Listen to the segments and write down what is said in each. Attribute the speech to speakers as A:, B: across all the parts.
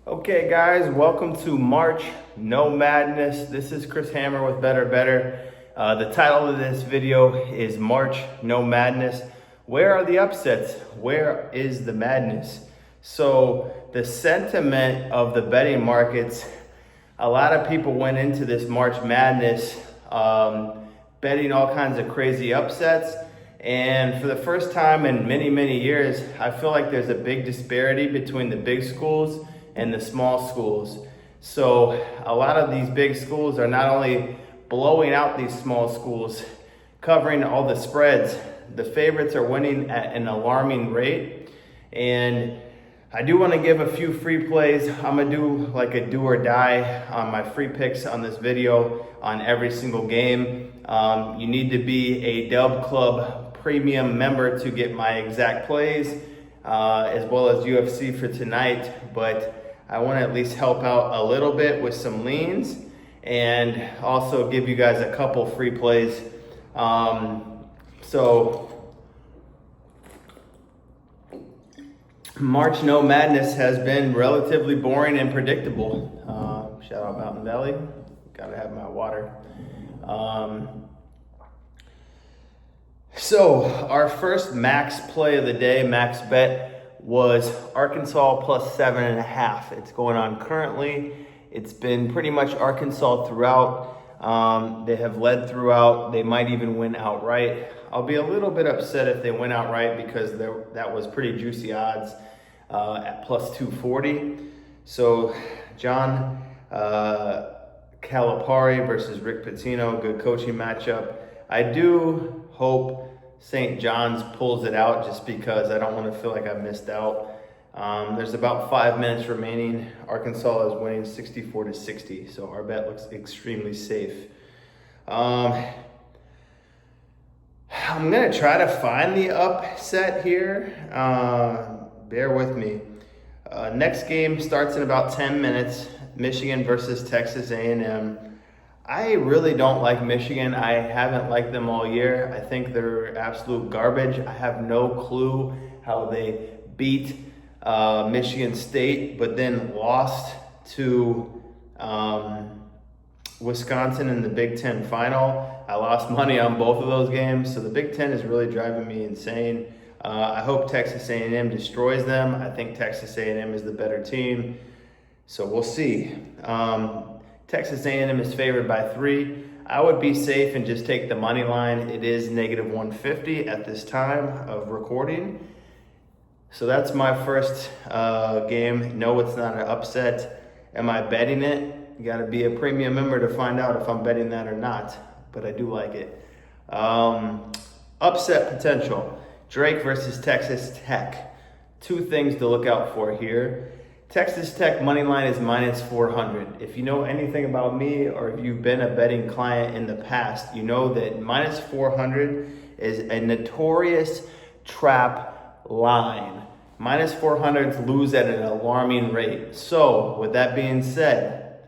A: Okay guys, welcome to March No Madness. This is Chris Hammer with Betr. The title of this video is March No Madness. Where are the upsets? Where is the madness? So the sentiment of the betting markets, a lot of people went into this March Madness betting all kinds of crazy upsets. And for the first time in many years, I feel like there's a big disparity between the big schools and the small schools. So a lot of these big schools are not only blowing out these small schools, covering all the spreads, the favorites are winning at an alarming rate. And I do want to give a few free plays. I'm gonna do like a do or die on my free picks on this video on every single game. You need to be a Dub Club premium member to get my exact plays, as well as UFC for tonight. But I want to at least help out a little bit with some leans and also give you guys a couple free plays. So March No Madness has been relatively boring and predictable. Shout out Mountain Valley. Gotta have my water. So our first max play of the day, max bet, was Arkansas plus 7.5. It's going on currently. It's been pretty much Arkansas throughout. They have led throughout. They might even win outright. I'll be a little bit upset if they win outright because that was pretty juicy odds at plus 240. So John Calipari versus Rick Pitino, good coaching matchup. I do hope St. John's pulls it out just because I don't want to feel like I missed out. There's about 5 minutes remaining. Arkansas is winning 64-60, so our bet looks extremely safe. I'm gonna try to find the upset here. Bear with me. Next game starts in about 10 minutes. Michigan versus Texas A&M. I really don't like Michigan. I haven't liked them all year. I think they're absolute garbage. I have no clue how they beat Michigan State, but then lost to Wisconsin in the Big Ten final. I lost money on both of those games, so the Big Ten is really driving me insane. I hope Texas A&M destroys them. I think Texas A&M is the better team, so we'll see. Texas A&M is favored by 3. I would be safe and just take the money line. It is negative 150 at this time of recording. So that's my first game. No, it's not an upset. Am I betting it? You gotta be a premium member to find out if I'm betting that or not, but I do like it. Upset potential. Drake versus Texas Tech. 2 things to look out for here. Texas Tech money line is minus 400. If you know anything about me or if you've been a betting client in the past, you know that minus 400 is a notorious trap line. Minus 400s lose at an alarming rate. So with that being said,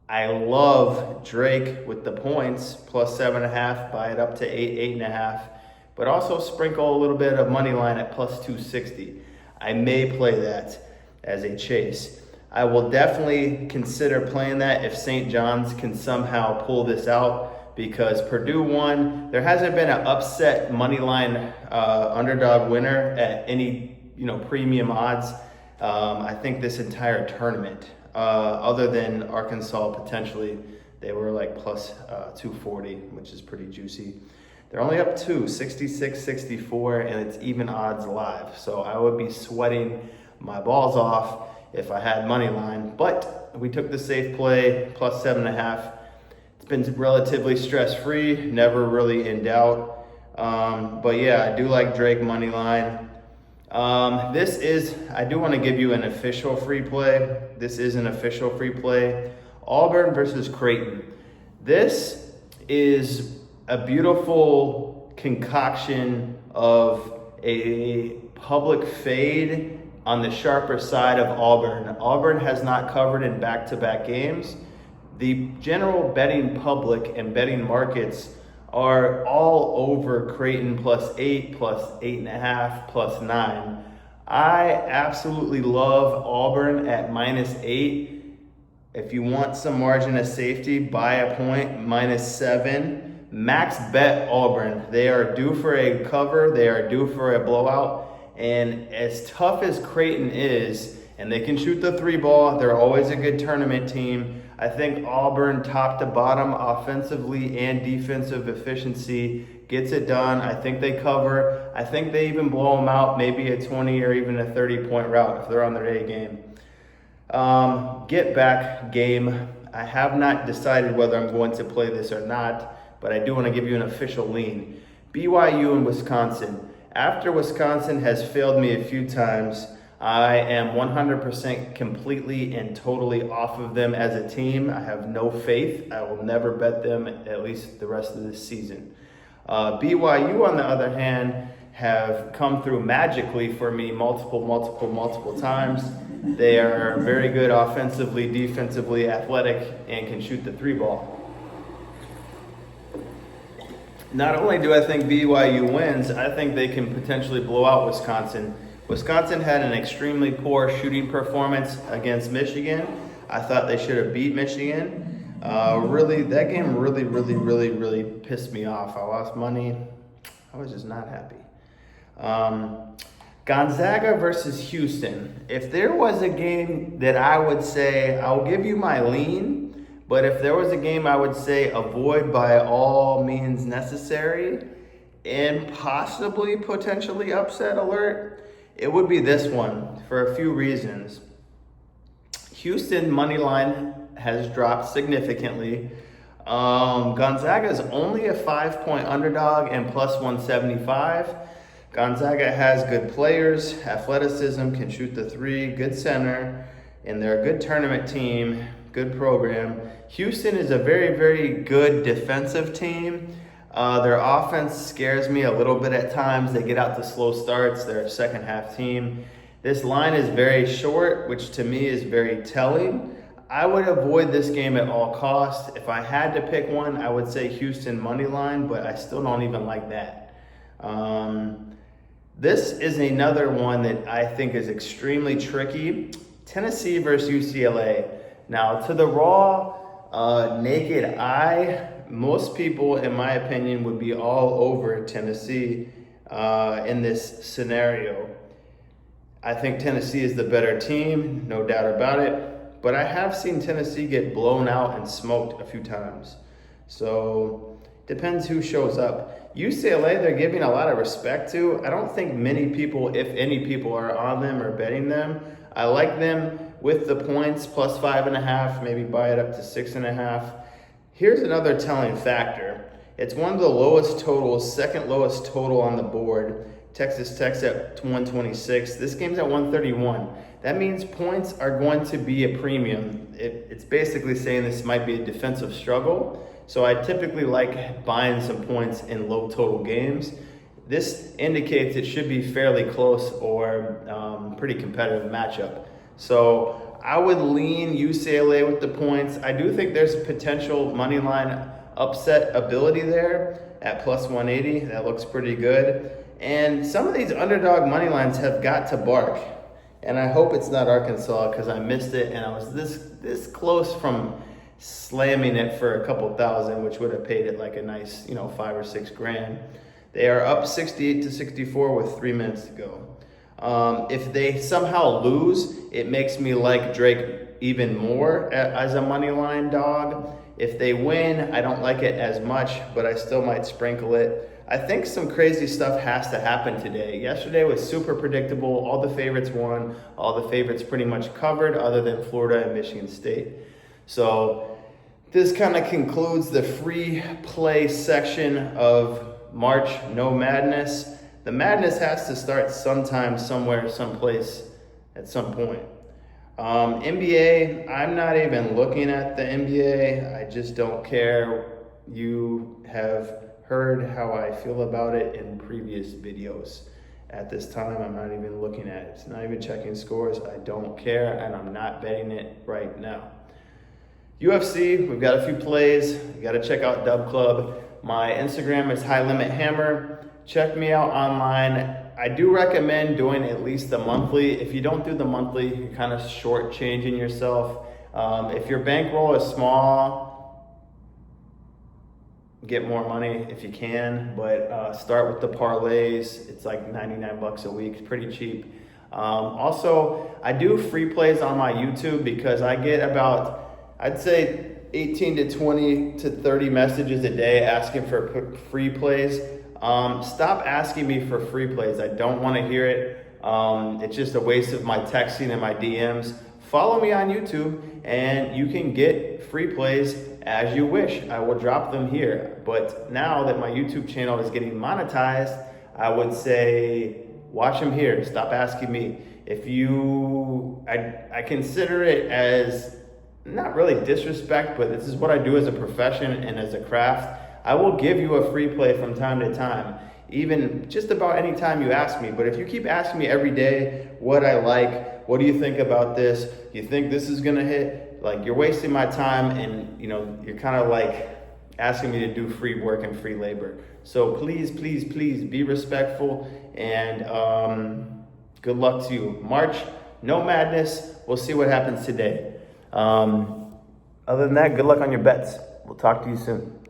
A: I love Drake with the points, plus 7.5, buy it up to 8.5, but also sprinkle a little bit of money line at plus 260. I may play that as a chase. I will definitely consider playing that if St. John's can somehow pull this out, because Purdue won. There hasn't been an upset money line underdog winner at any premium odds. I think this entire tournament, other than Arkansas potentially, they were like plus 240, which is pretty juicy. They're only up 2, 66-64, and it's even odds live. So I would be sweating my balls off if I had money line, but we took the safe play, plus 7.5. It's been relatively stress-free, never really in doubt. But yeah, I do like Drake money line. I do want to give you an official free play. This is an official free play. Auburn versus Creighton. This is a beautiful concoction of a public fade on the sharper side of Auburn. Auburn has not covered in back-to-back games. The general betting public and betting markets are all over Creighton plus 8, plus 8.5, plus 9. I absolutely love Auburn at -8. If you want some margin of safety, buy a point, -7. Max bet Auburn. They are due for a cover. They are due for a blowout. And as tough as Creighton is, and they can shoot the 3 ball, they're always a good tournament team. I think Auburn, top to bottom, offensively and defensive efficiency, gets it done. I think they cover. I think they even blow them out, maybe a 20 or even a 30-point route if they're on their A game. Get back game. I have not decided whether I'm going to play this or not, but I do want to give you an official lean. BYU and Wisconsin. After Wisconsin has failed me a few times, I am 100% completely and totally off of them as a team. I have no faith. I will never bet them at least the rest of this season. BYU, on the other hand, have come through magically for me multiple times. They are very good offensively, defensively, athletic, and can shoot the 3 ball. Not only do I think BYU wins, I think they can potentially blow out Wisconsin. Wisconsin had an extremely poor shooting performance against Michigan. I thought they should have beat Michigan. That game really pissed me off. I lost money. I was just not happy. Gonzaga versus Houston. If there was a game that I would say, I'll give you my lean, but if there was a game I would say avoid by all means necessary and possibly potentially upset alert, it would be this one for a few reasons. Houston money line has dropped significantly. Gonzaga is only a 5-point underdog and +175. Gonzaga has good players, athleticism, can shoot the 3, good center, and they're a good tournament team, good program. Houston is a very good defensive team. Their offense scares me a little bit at times. They get out to slow starts. They're a second half team. This line is very short, which to me is very telling. I would avoid this game at all costs. If I had to pick one, I would say Houston money line, but I still don't even like that. This is another one that I think is extremely tricky. Tennessee versus UCLA. Now, to the raw, naked eye, most people, in my opinion, would be all over Tennessee in this scenario. I think Tennessee is the better team, no doubt about it. But I have seen Tennessee get blown out and smoked a few times. So, depends who shows up. UCLA, they're giving a lot of respect to. I don't think many people, if any people, are on them or betting them. I like them with the points, +5.5, maybe buy it up to 6.5. Here's another telling factor. It's one of the lowest totals, second lowest total on the board. Texas Tech's at 126. This game's at 131. That means points are going to be a premium. It's basically saying this might be a defensive struggle. So I typically like buying some points in low total games. This indicates it should be fairly close or pretty competitive matchup. So I would lean UCLA with the points. I do think there's potential money line upset ability there at +180. That looks pretty good. And some of these underdog money lines have got to bark. And I hope it's not Arkansas because I missed it and I was this close from slamming it for a couple thousand, which would have paid it like a nice, 5 or 6 grand. They are up 68-64 with 3 minutes to go. If they somehow lose, it makes me like Drake even more as a money line dog. If they win, I don't like it as much, but I still might sprinkle it. I think some crazy stuff has to happen today. Yesterday was super predictable. All the favorites won. All the favorites pretty much covered other than Florida and Michigan State. So this kind of concludes the free play section of March No Madness. The madness has to start sometime, somewhere, someplace, at some point. NBA, I'm not even looking at the NBA. I just don't care. You have heard how I feel about it in previous videos. At this time, I'm not even looking at it. It's not even checking scores. I don't care, and I'm not betting it right now. UFC, we've got a few plays. You got to check out Dub Club. My Instagram is HighLimitHammer. Check me out online. I do recommend doing at least the monthly. If you don't do the monthly, you're kind of shortchanging yourself. If your bankroll is small, get more money if you can, but start with the parlays. It's like 99 bucks a week, it's pretty cheap. Also, I do free plays on my YouTube because I get about, I'd say 18 to 20 to 30 messages a day asking for free plays. Stop asking me for free plays. I don't want to hear it. It's just a waste of my texting and my DMs. Follow me on YouTube and you can get free plays as you wish. I will drop them here. But now that my YouTube channel is getting monetized, I would say watch them here. Stop asking me. I consider it as not really disrespect, but this is what I do as a profession and as a craft. I will give you a free play from time to time, even just about any time you ask me. But if you keep asking me every day what I like, what do you think about this? You think this is gonna hit? Like, you're wasting my time, and you're kind of like asking me to do free work and free labor. So please, please, please be respectful, and good luck to you. March, no madness. We'll see what happens today. Other than that, good luck on your bets. We'll talk to you soon.